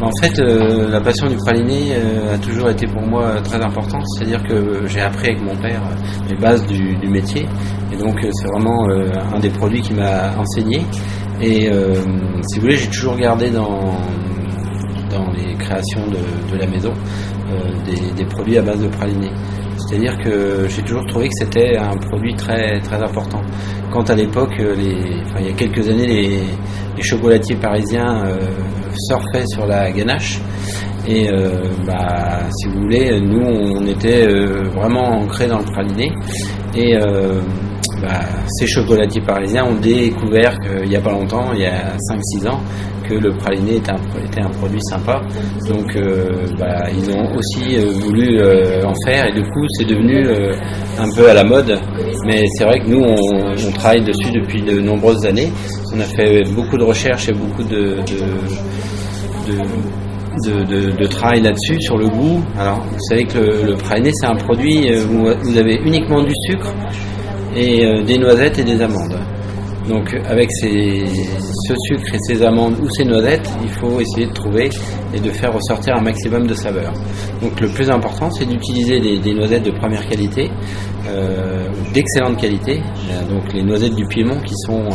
En fait, la passion du praliné a toujours été pour moi très importante. C'est-à-dire que j'ai appris avec mon père les bases du métier. Et donc, c'est vraiment un des produits qui m'a enseigné. Et si vous voulez, j'ai toujours gardé dans les créations de la maison des produits à base de praliné. C'est-à-dire que j'ai toujours trouvé que c'était un produit très, très important. Quand à l'époque, il y a quelques années, les chocolatiers parisiens surfaient sur la ganache. Et si vous voulez, nous, on était vraiment ancrés dans le praliné. Et ces chocolatiers parisiens ont découvert qu'il n'y a pas longtemps, il y a 5-6 ans, que le praliné était un produit sympa. Donc ils ont aussi voulu en faire, et du coup c'est devenu un peu à la mode. Mais c'est vrai que nous on travaille dessus depuis de nombreuses années. On a fait beaucoup de recherches et beaucoup de travail là-dessus, sur le goût. Alors vous savez que le praliné, c'est un produit où vous avez uniquement du sucre et des noisettes et des amandes. Donc avec ce sucre et ces amandes ou ces noisettes, il faut essayer de trouver et de faire ressortir un maximum de saveur. Donc le plus important, c'est d'utiliser des noisettes de première qualité, d'excellente qualité. Donc les noisettes du Piémont qui sont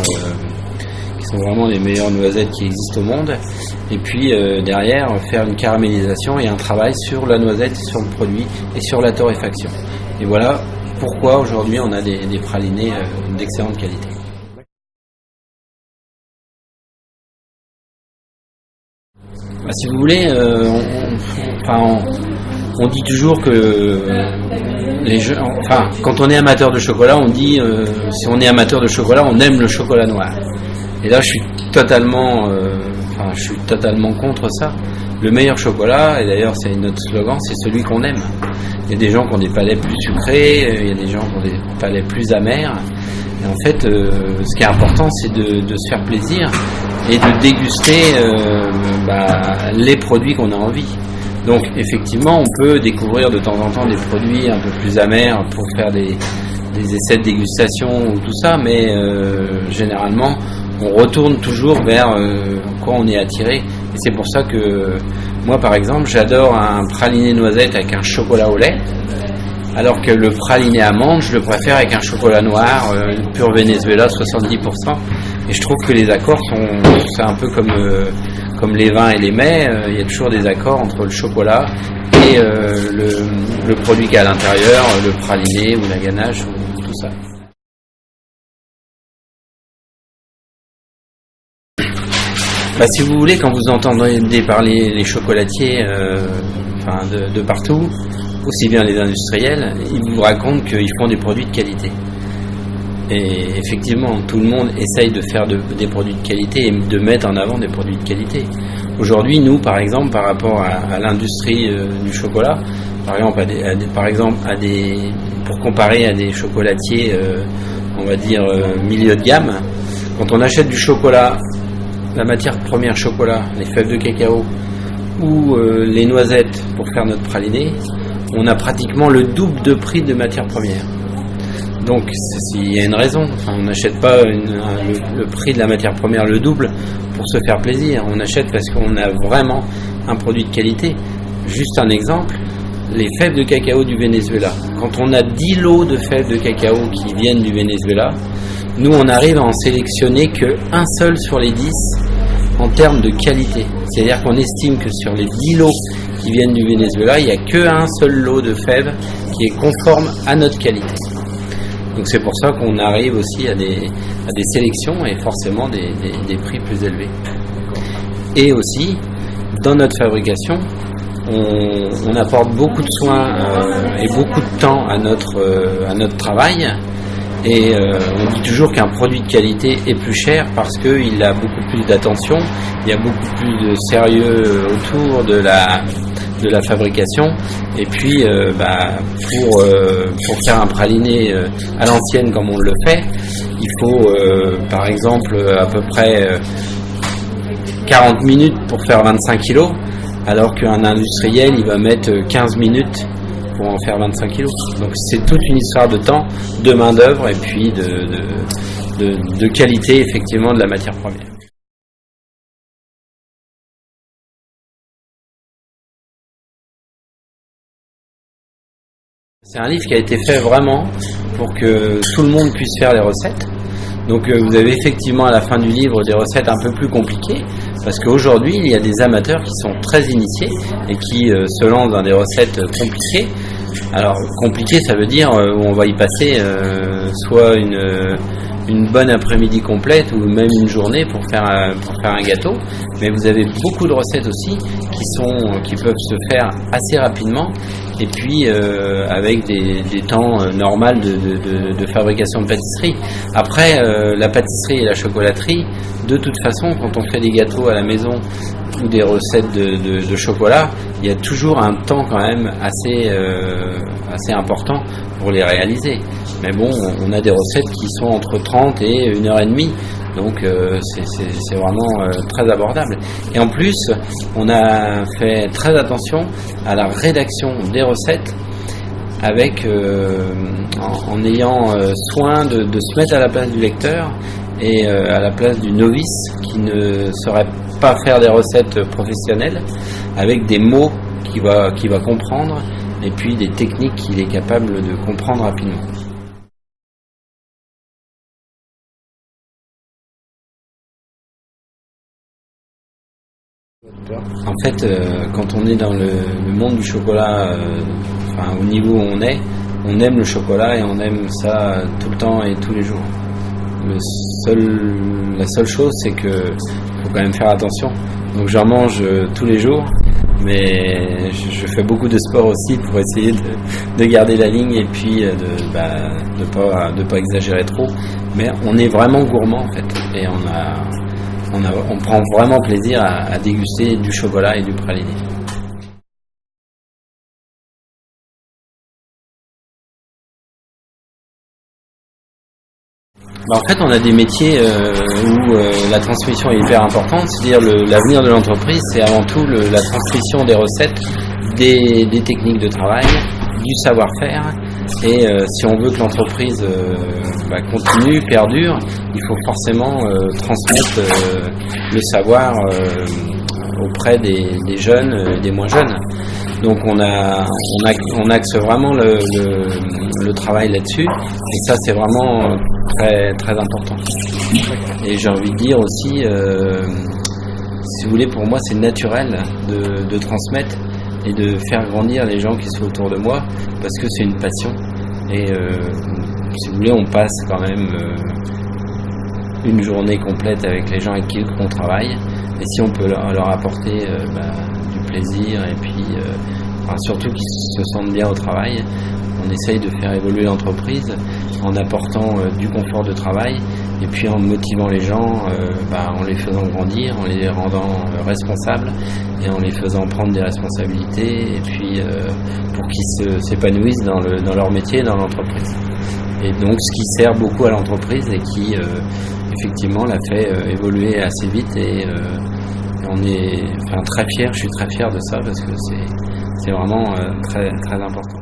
vraiment les meilleures noisettes qui existent au monde. Et puis derrière, faire une caramélisation et un travail sur la noisette, sur le produit et sur la torréfaction. Et voilà pourquoi aujourd'hui on a des pralinés d'excellente qualité. Si vous voulez, on dit toujours que quand on est amateur de chocolat, on dit si on est amateur de chocolat, on aime le chocolat noir. Et là, je suis totalement contre ça. Le meilleur chocolat, et d'ailleurs c'est notre slogan, c'est celui qu'on aime. Il y a des gens qui ont des palais plus sucrés, il y a des gens qui ont des palais plus amers. Et en fait, ce qui est important, c'est de se faire plaisir et de déguster les produits qu'on a envie. Donc effectivement, on peut découvrir de temps en temps des produits un peu plus amers pour faire des essais de dégustation ou tout ça, mais généralement, on retourne toujours vers quoi on est attiré. Et c'est pour ça que moi, par exemple, j'adore un praliné noisette avec un chocolat au lait, alors que le praliné amande, je le préfère avec un chocolat noir, pur Venezuela, 70%. Et je trouve que les accords c'est un peu comme les vins et les mets, il y a toujours des accords entre le chocolat et le produit qu'il y a à l'intérieur, le praliné ou la ganache ou tout ça. Si vous voulez, quand vous entendez parler les chocolatiers de partout, aussi bien les industriels, ils vous racontent qu'ils font des produits de qualité. Et effectivement, tout le monde essaye de faire des produits de qualité et de mettre en avant des produits de qualité. Aujourd'hui, nous, par exemple, par rapport à l'industrie du chocolat, pour comparer à des chocolatiers, on va dire milieu de gamme, quand on achète du chocolat, la matière première chocolat, les fèves de cacao ou les noisettes pour faire notre praliné, on a pratiquement le double de prix de matière première. Donc il y a une raison, on n'achète pas le prix de la matière première le double pour se faire plaisir, on achète parce qu'on a vraiment un produit de qualité. Juste un exemple, les fèves de cacao du Venezuela. Quand on a 10 lots de fèves de cacao qui viennent du Venezuela, nous on arrive à en sélectionner qu'un seul sur les 10 en termes de qualité. C'est-à-dire qu'on estime que sur les 10 lots qui viennent du Venezuela, il n'y a qu'un seul lot de fèves qui est conforme à notre qualité. Donc c'est pour ça qu'on arrive aussi à des sélections et forcément des prix plus élevés. Et aussi, dans notre fabrication, on apporte beaucoup de soins et beaucoup de temps à notre travail. Et on dit toujours qu'un produit de qualité est plus cher parce qu'il a beaucoup plus d'attention, il y a beaucoup plus de sérieux autour de la fabrication. Et puis pour faire un praliné à l'ancienne comme on le fait, il faut par exemple à peu près 40 minutes pour faire 25 kilos, alors qu'un industriel il va mettre 15 minutes pour en faire 25 kilos. Donc c'est toute une histoire de temps, de main d'œuvre et puis de qualité effectivement de la matière première. C'est un livre qui a été fait vraiment pour que tout le monde puisse faire les recettes. Donc vous avez effectivement à la fin du livre des recettes un peu plus compliquées, parce qu'aujourd'hui il y a des amateurs qui sont très initiés et qui se lancent dans des recettes compliquées. Alors compliqué, ça veut dire où on va y passer soit une bonne après-midi complète ou même une journée pour faire un gâteau. Mais vous avez beaucoup de recettes aussi qui peuvent se faire assez rapidement et puis avec des temps normaux de fabrication de pâtisserie. Après, la pâtisserie et la chocolaterie, de toute façon, quand on fait des gâteaux à la maison ou des recettes de chocolat, il y a toujours un temps quand même assez important pour les réaliser. Mais bon, on a des recettes qui sont entre 30 et 1h30, donc c'est vraiment très abordable. Et en plus, on a fait très attention à la rédaction des recettes avec en ayant soin de se mettre à la place du lecteur et à la place du novice qui ne saurait pas faire des recettes professionnelles, avec des mots qu'il va comprendre et puis des techniques qu'il est capable de comprendre rapidement. En fait, quand on est dans le monde du chocolat, au niveau où on aime le chocolat et on aime ça tout le temps et tous les jours. La seule chose, c'est que faut quand même faire attention. Donc j'en mange tous les jours, mais je fais beaucoup de sport aussi pour essayer de garder la ligne et puis de pas exagérer trop. Mais on est vraiment gourmand en fait, et on prend vraiment plaisir à déguster du chocolat et du praliné. En fait, on a des métiers où la transmission est hyper importante, c'est-à-dire l'avenir de l'entreprise, c'est avant tout la transmission des recettes, des techniques de travail, du savoir-faire. Et si on veut que l'entreprise continue, perdure, il faut forcément transmettre le savoir auprès des jeunes et des moins jeunes. Donc on axe vraiment le travail là-dessus, et ça c'est vraiment très très important. Et j'ai envie de dire aussi, si vous voulez, pour moi c'est naturel de transmettre et de faire grandir les gens qui sont autour de moi, parce que c'est une passion. Et si vous voulez, on passe quand même une journée complète avec les gens avec qui on travaille, et si on peut leur apporter du plaisir et puis surtout qu'ils se sentent bien au travail, on essaye de faire évoluer l'entreprise en apportant du confort de travail et puis en motivant les gens, en les faisant grandir, en les rendant responsables et en les faisant prendre des responsabilités et puis pour qu'ils s'épanouissent dans leur métier, dans l'entreprise. Et donc ce qui sert beaucoup à l'entreprise et qui effectivement l'a fait évoluer assez vite, et on est très fiers, je suis très fier de ça parce que c'est vraiment très, très important.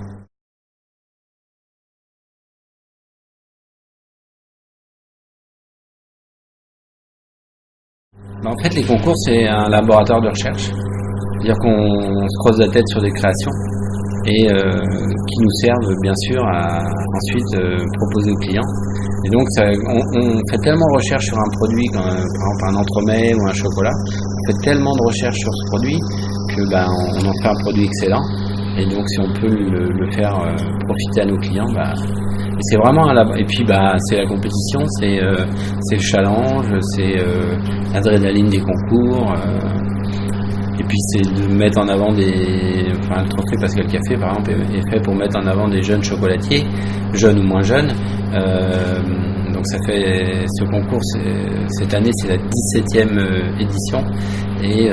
En fait, les concours, c'est un laboratoire de recherche. C'est-à-dire qu'on se creuse la tête sur des créations et qui nous servent bien sûr à ensuite proposer aux clients. Et donc on fait tellement de recherche sur un produit, comme par exemple un entremets ou un chocolat, on fait tellement de recherche sur ce produit que on en fait un produit excellent. Et donc si on peut le faire profiter à nos clients, et c'est vraiment et puis c'est la compétition, c'est le challenge, c'est l'adrénaline des concours. Et puis c'est de mettre en avant le trophée Pascal Café par exemple est fait pour mettre en avant des jeunes chocolatiers, jeunes ou moins jeunes. Donc ça fait ce concours, cette année c'est la 17e édition, et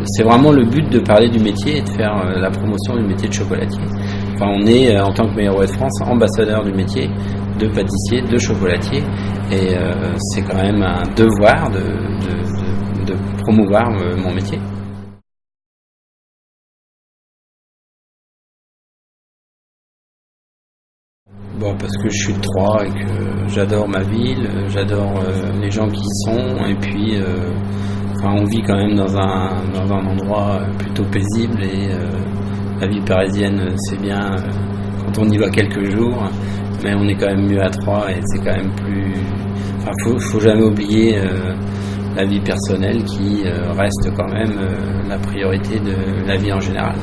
c'est vraiment le but de parler du métier et de faire la promotion du métier de chocolatier. On est en tant que Meilleur Rouet de France ambassadeur du métier de pâtissier, de chocolatier, et c'est quand même un devoir de promouvoir mon métier. Parce que je suis de Troyes et que j'adore ma ville, j'adore les gens qui y sont, et puis on vit quand même dans un endroit plutôt paisible, et la vie parisienne, c'est bien quand on y va quelques jours, mais on est quand même mieux à 3 et c'est quand même plus... Enfin, faut jamais oublier la vie personnelle qui reste quand même la priorité de la vie en général.